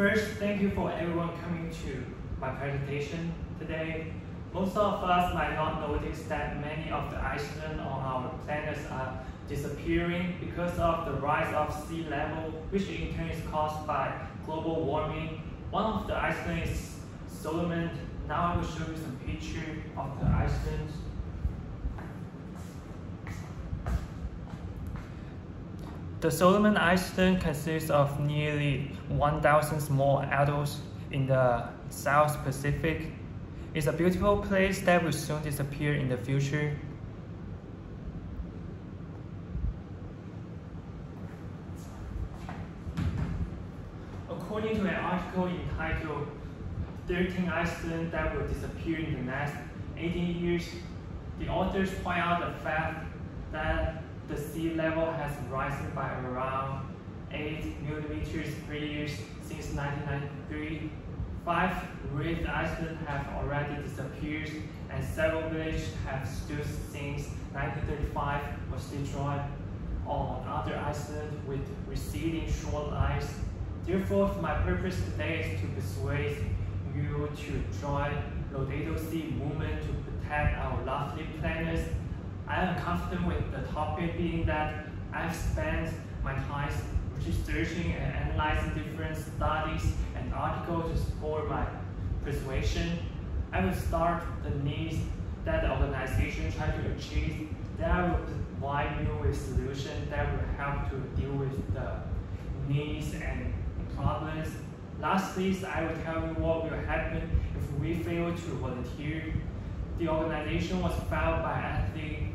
First, thank you for everyone coming to my presentation today. Most of us might not notice that many of the islands on our planet are disappearing because of the rise of sea level, which in turn is caused by global warming. One of the islands is Solomon. Now I will show you some pictures of the islands. The Solomon Island consists of nearly 1,000 small atolls in the South Pacific. It's a beautiful place that will soon disappear in the future. According to an article entitled 13 Islands That Will Disappear in the Next 18 Years, the authors point out the fact that the sea level has risen by around 8 millimeters per year since 1993. 5 reef islands have already disappeared, and several villages have stood since 1935 was destroyed on other islands with receding shorelines. Therefore, my purpose today is to persuade you to join Laudato Si movement to protect our lovely planet. I am confident with the topic being that I've spent my time researching and analyzing different studies and articles to support my persuasion. I will start the needs that the organization tries to achieve. Then I will provide you with solutions that will help to deal with the needs and problems. Lastly, I will tell you what will happen if we fail to volunteer. The organization was founded by athlete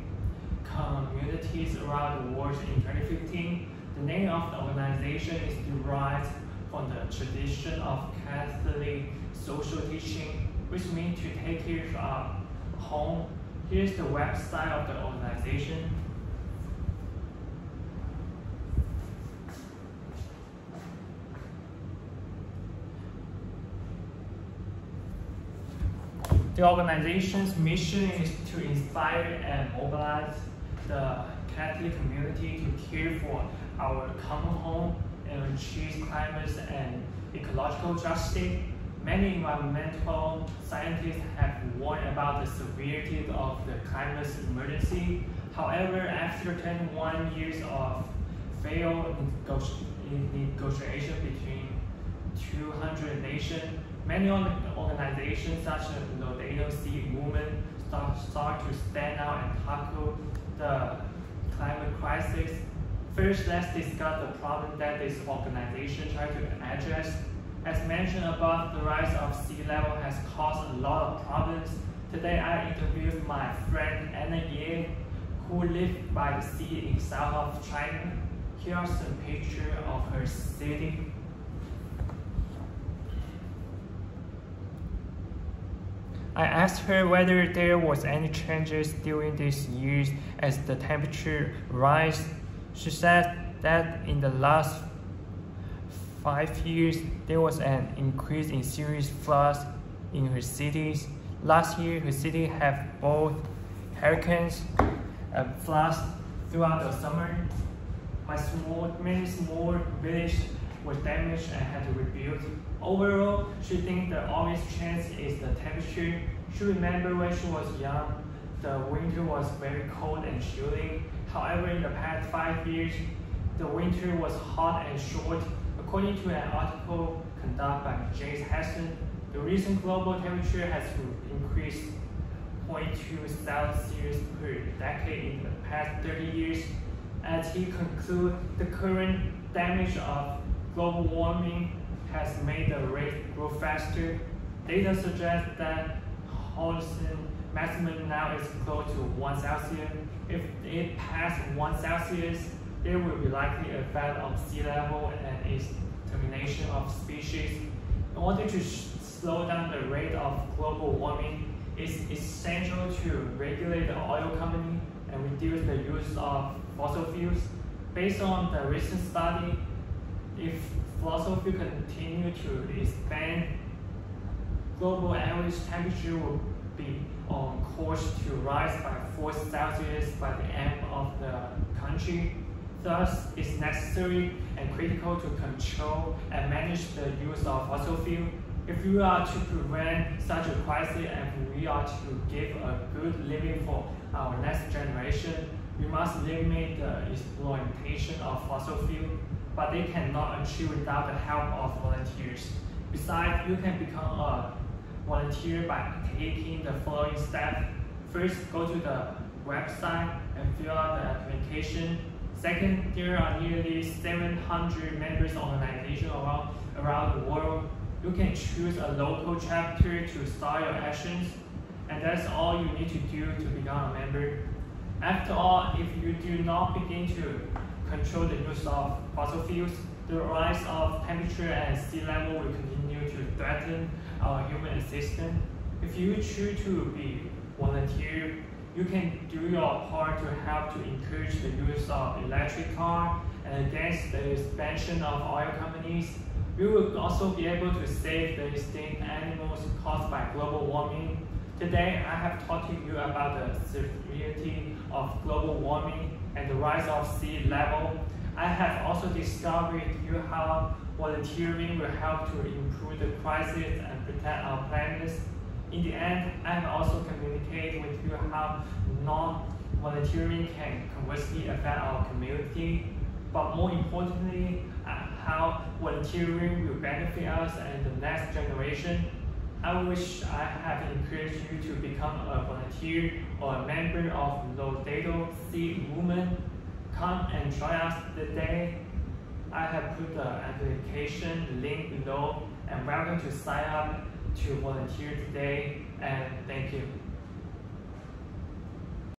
communities around the world in 2015. The name of the organization is derived from the tradition of Catholic social teaching, which means to take care of home. Here's the website of the organization. The organization's mission is to inspire and mobilize the Catholic community to care for our common home and achieve climate and ecological justice. Many environmental scientists have warned about the severity of the climate emergency. However, after 21 years of failed negotiation between 200 nations, many organizations such as the Laudato Si movement start to stand out and tackle the climate crisis. First, let's discuss the problem that this organization tries to address. As mentioned above, the rise of sea level has caused a lot of problems. Today, I interviewed my friend Anna Ye, who lived by the sea in south of China. Here are some pictures of her city. I asked her whether there was any changes during these years as the temperature rise. She said that in the last 5 years, there was an increase in serious floods in her cities. Last year, her city had both hurricanes and floods throughout the summer. Many small villages were damaged and had to rebuild. Overall, she thinks the obvious change is the temperature. She remembered when she was young, the winter was very cold and chilling. However, in the past 5 years, the winter was hot and short. According to an article conducted by James Hassan, the recent global temperature has increased 0.2 Celsius per decade in the past 30 years. As he concludes, the current damage of global warming has made the rate grow faster. Data suggests that Holocene maximum now is close to 1 Celsius. If it passes 1 Celsius, there will be likely a effect on sea level and its termination of species. In order to slow down the rate of global warming, it's essential to regulate the oil company and reduce the use of fossil fuels. Based on the recent study, if fossil fuels continue to expand, global average temperature will be on course to rise by 4 Celsius by the end of the century. Thus, it's necessary and critical to control and manage the use of fossil fuel. If we are to prevent such a crisis and we are to give a good living for our next generation, we must limit the exploitation of fossil fuel, but they cannot achieve without the help of volunteers. Besides, you can become a volunteer by taking the following steps. First, go to the website and fill out the application. Second, there are nearly 700 members organizations around the world. You can choose a local chapter to start your actions, and that's all you need to do to become a member. After all, if you do not begin to control the use of fossil fuels, the rise of temperature and sea level will continue to threaten our human existence. If you choose to be volunteer, you can do your part to help to encourage the use of electric cars and against the expansion of oil companies. We will also be able to save the extinct animals caused by global warming. Today, I have talked to you about the severity of global warming and the rise of sea level. I have also discovered you how volunteering will help to improve the crisis and protect our planet. In the end, I have also communicated with you how non-volunteering can conversely affect our community, but more importantly, how volunteering will benefit us and the next generation. I wish I have encouraged you to become a volunteer or a member of Laudato Si movement. Come and join us today. I have put the application link below and welcome to sign up to volunteer today, and thank you.